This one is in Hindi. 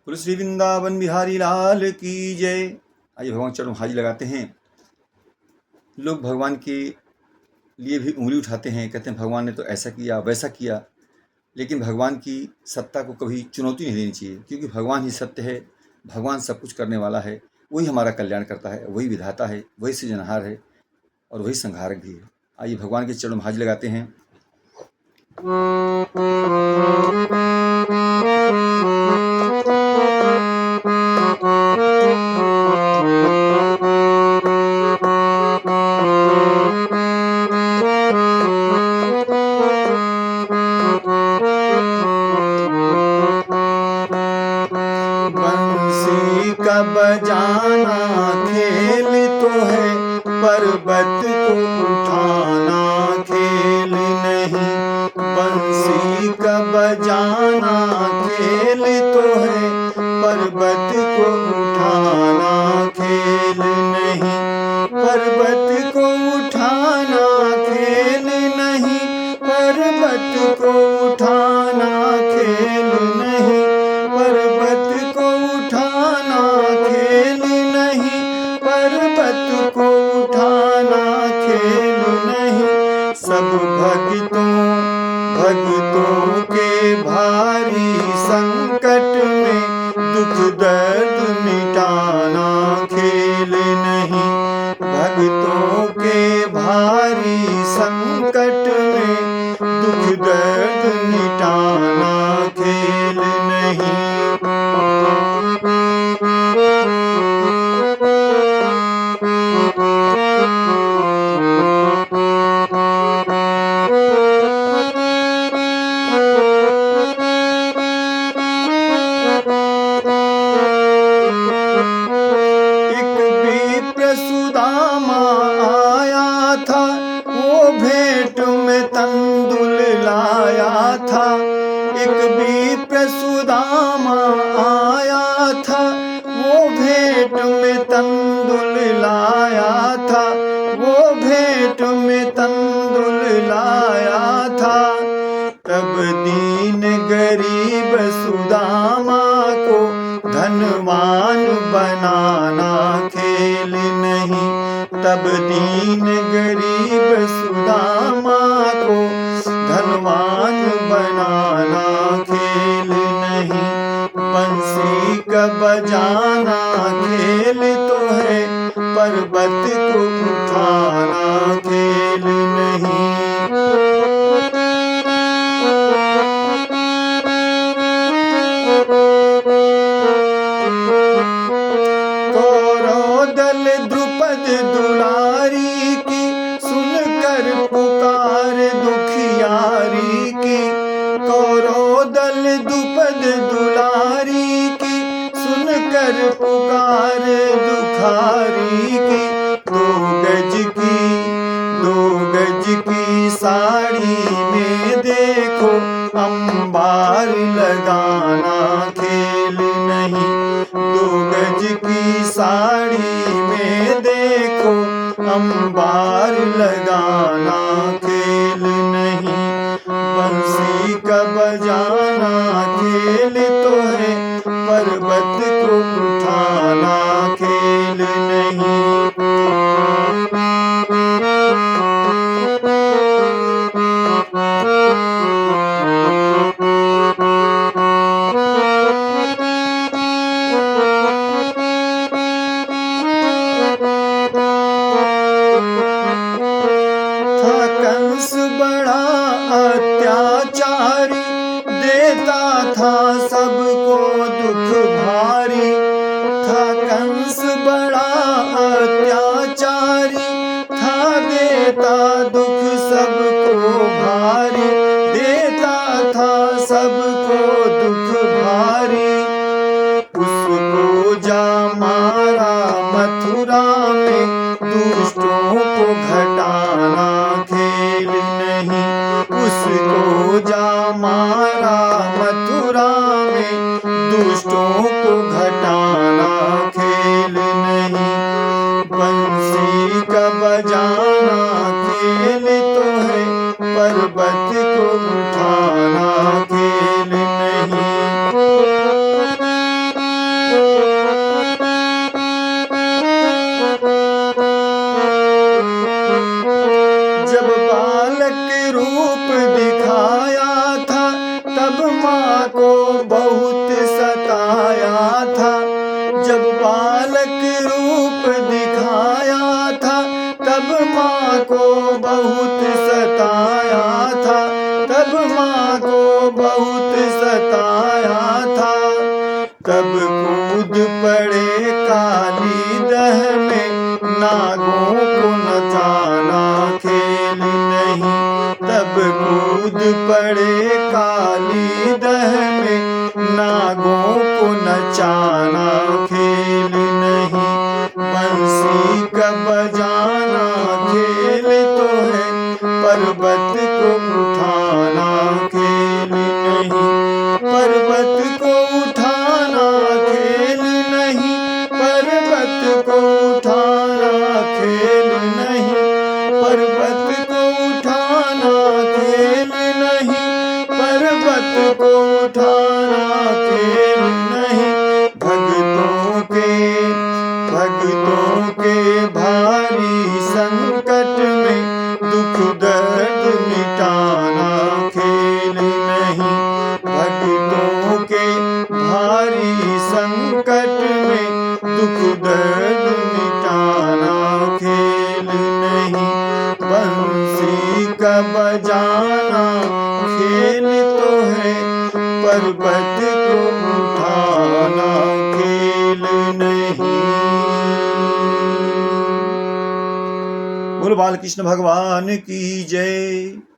बोलो श्री वृंदावन बिहारी लाल की जय। आइए भगवान चरणों में हाजिर लगाते हैं। लोग भगवान के लिए भी उंगली उठाते हैं, कहते हैं भगवान ने तो ऐसा किया वैसा किया, लेकिन भगवान की सत्ता को कभी चुनौती नहीं देनी चाहिए, क्योंकि भगवान ही सत्य है। भगवान सब कुछ करने वाला है, वही हमारा कल्याण करता है, वही विधाता है, वही सृजनहार है और वही संहारक भी है। आइए भगवान के चरणों में हाजिर लगाते हैं। बंसी का बजाना खेल तो है, पर्वत को उठाना खेल नहीं। बंसी का बजाना खेल तो है, पर्वत को उठाना खेल नहीं। पर्वत को उठाना खेल नहीं, पर्वत को उठाना खेल नहीं। पर्वत को उठाना खेल नहीं, पर्वत को उठाना खेल नहीं। सब भक्तों के भारी संकट में दुख दर्द मिटाना खेल नहीं। भक्तों के भारी संकट में दुख दर्द मिटाना खेल नहीं। सुदामा आया था, वो भेंट में तंदुल लाया था। एक विप्र सुदामा आया था, वो भेंट में तंदुल लाया था। वो भेंट में तंदुल लाया था। तब दीन गरीब सुदामा को धनवान बनाना खेल नहीं। तब दीन गरीब सुदामा को धनवान बनाना खेल नहीं। बंसी का बजाना खेल तो है, पर्वत को उठाना खेल नहीं। कौरवदल द्रुपद दुलारी की सुनकर पुकार दुखियारी की। कौरवदल द्रुपद दुलारी की सुनकर पुकार दुखारी की। दो गज की साड़ी में देखो अंबार लगाना खेल नहीं। 2 गज की साड़ी में देखो अंबार लगाना खेल नहीं। बंसी का बजाना खेल तो है, पर्वत को उठाना खेल नहीं। कंस बड़ा अत्याचारी, देता था सबको दुख भारी। था कंस बड़ा अत्याचारी, था देता दुख सबको भारी। देता था सबको दुख भारी। उसको जा मारा मथुरा में, दुष्टों को घटाना खेल नहीं। उसको जा मारा मथुरा में, दुष्टों को घटाना खेल नहीं। बंसी का बजाना खेल तो है, पर्वत को उठाना खेल नहीं। बताया था, तब कूद पड़े काली दह में, नागों को नचाना खेल नहीं। तब कूद पड़े काली दह में, नागों को नचाना खेल नहीं। बंसी का बजाना खेल तो है, पर्वत को उठाना खेल नहीं। पर्वत को उठाना खेल नहीं, पर्वत को उठाना खेल नहीं। पर्वत को उठाना खेल नहीं, पर्वत को उठाना खेल नहीं। भक्तों के भारी संकट में, दुख दर्द मिटाना खेल नहीं। भक्तों के भारी संकट में, दुख दर्द मिटाना खेल नहीं। बंसी का बजाना खेल तो है, पर्वत को उठाना खेल नहीं। बोलो बालकृष्ण भगवान की जय।